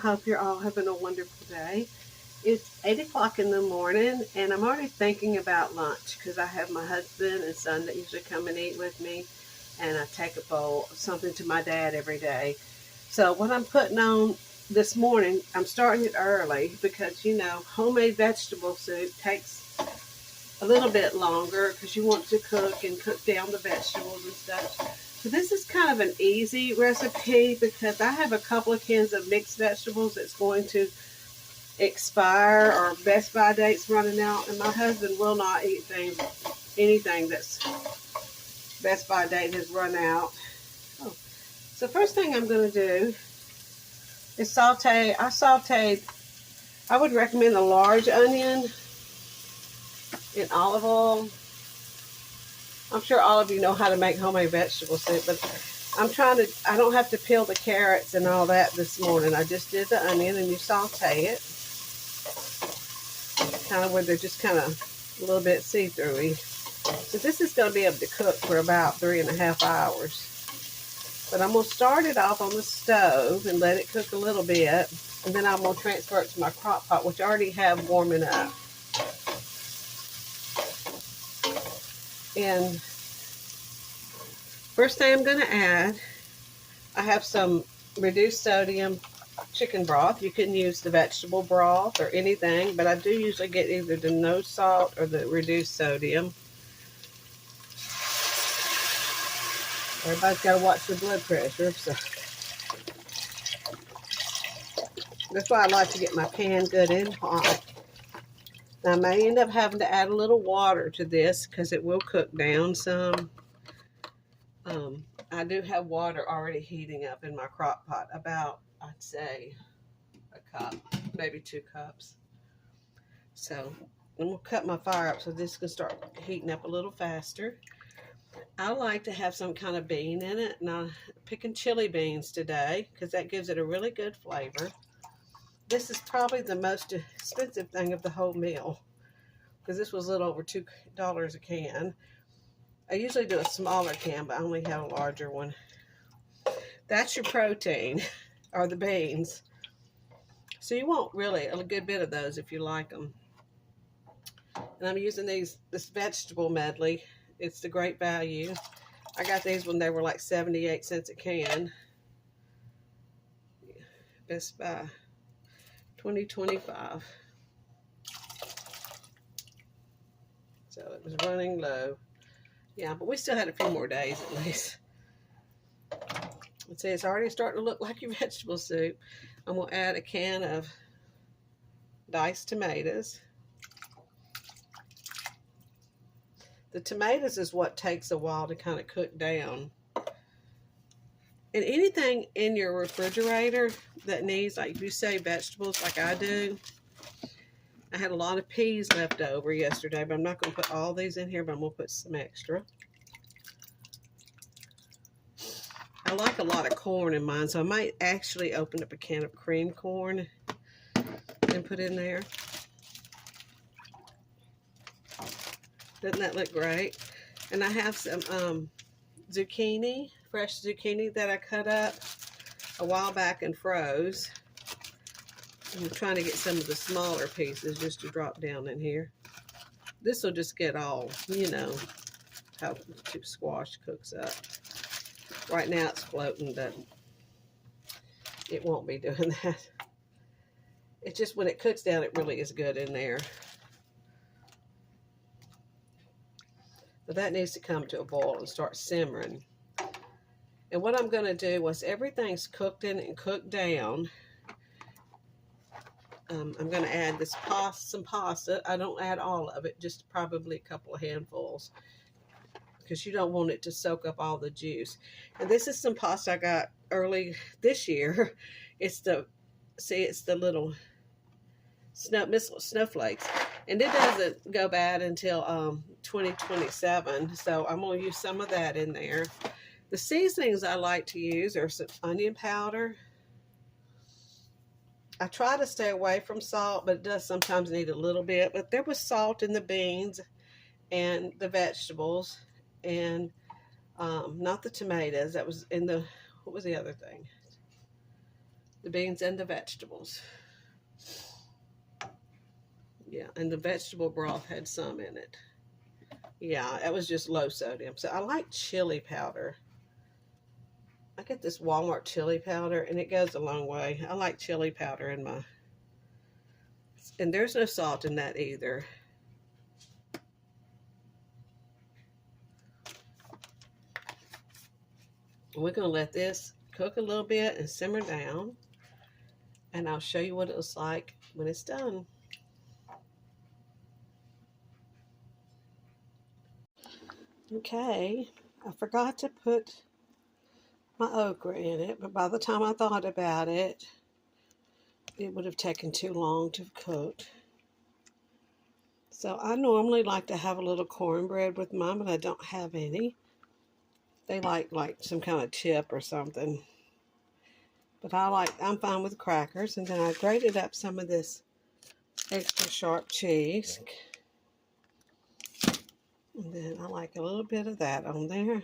hope you're all having a wonderful day. It's 8 o'clock in the morning, and I'm already thinking about lunch because I have my husband and son that usually come and eat with me, and I take a bowl of something to my dad every day. So, what I'm putting on this morning, I'm starting it early because, homemade vegetable soup takes a little bit longer because you want to cook down the vegetables and stuff. So this is kind of an easy recipe because I have a couple of cans of mixed vegetables that's going to expire or best by date's running out, and my husband will not eat anything that's best by date has run out. Oh. So first thing I'm going to do is saute. I would recommend a large onion in olive oil. I'm sure all of you know how to make homemade vegetable soup, but I don't have to peel the carrots and all that this morning. I just did the onion, and you saute it. Kind of where they're just kind of a little bit see-through-y. So this is going to be able to cook for about 3.5 hours. But I'm going to start it off on the stove and let it cook a little bit. And then I'm going to transfer it to my crock pot, which I already have warming up. And first thing I'm going to add, I have some reduced sodium chicken broth. You can use the vegetable broth or anything, but I do usually get either the no salt or the reduced sodium. Everybody's got to watch their blood pressure, so that's why I like to get my pan good and hot. Now, I may end up having to add a little water to this because it will cook down some. I do have water already heating up in my crock pot, about, I'd say, a cup, maybe 2 cups. So I'm going to cut my fire up so this can start heating up a little faster. I like to have some kind of bean in it, and I'm picking chili beans today because that gives it a really good flavor. This is probably the most expensive thing of the whole meal because this was a little over $2 a can. I usually do a smaller can, but I only have a larger one. That's your protein, or the beans. So you want really a good bit of those if you like them. And I'm using this vegetable medley. It's the great value. I got these when they were like 78 cents a can. Best Buy 2025. So it was running low. Yeah, but we still had a few more days at least. Let's see, it's already starting to look like your vegetable soup. I'm going to add a can of diced tomatoes. The tomatoes is what takes a while to kind of cook down. And anything in your refrigerator that needs, like if you say vegetables like I do, I had a lot of peas left over yesterday, but I'm not going to put all these in here, but I'm going to put some extra. I like a lot of corn in mine, so I might actually open up a can of cream corn and put in there. Doesn't that look great? And I have some zucchini, fresh zucchini that I cut up a while back and froze. I'm trying to get some of the smaller pieces just to drop down in here. This will just get all, how squash cooks up. Right now it's floating, but it won't be doing that. It's just when it cooks down, it really is good in there. But that needs to come to a boil and start simmering. And what I'm going to do, once everything's cooked in and cooked down, I'm going to add some pasta. I don't add all of it, just probably a couple of handfuls, because you don't want it to soak up all the juice. And this is some pasta I got early this year. It's the little snowflakes, and it doesn't go bad until 2027. So I'm going to use some of that in there. The seasonings I like to use are some onion powder. I try to stay away from salt, but it does sometimes need a little bit. But there was salt in the beans and the vegetables, and not the tomatoes. That was in the, what was the other thing? The beans and the vegetables. Yeah, and the vegetable broth had some in it. Yeah, it was just low sodium. So I like chili powder. I get this Walmart chili powder, and it goes a long way. I like chili powder in my... And there's no salt in that either. We're going to let this cook a little bit and simmer down. And I'll show you what it looks like when it's done. Okay, I forgot to put my okra in it, but by the time I thought about it, it would have taken too long to cook. So I normally like to have a little cornbread with mine, but I don't have any. They like some kind of chip or something. But I'm fine with crackers. And then I grated up some of this extra sharp cheese. And then I like a little bit of that on there.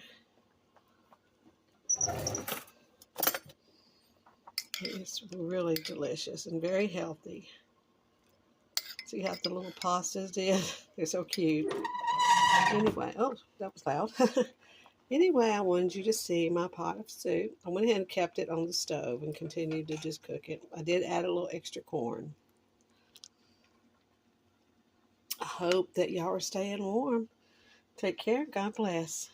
It's really delicious and very healthy. See how the little pastas did? They're so cute. Anyway, oh, that was loud. Anyway, I wanted you to see my pot of soup. I went ahead and kept it on the stove and continued to just cook it. I did add a little extra corn. I hope that y'all are staying warm. Take care. God bless.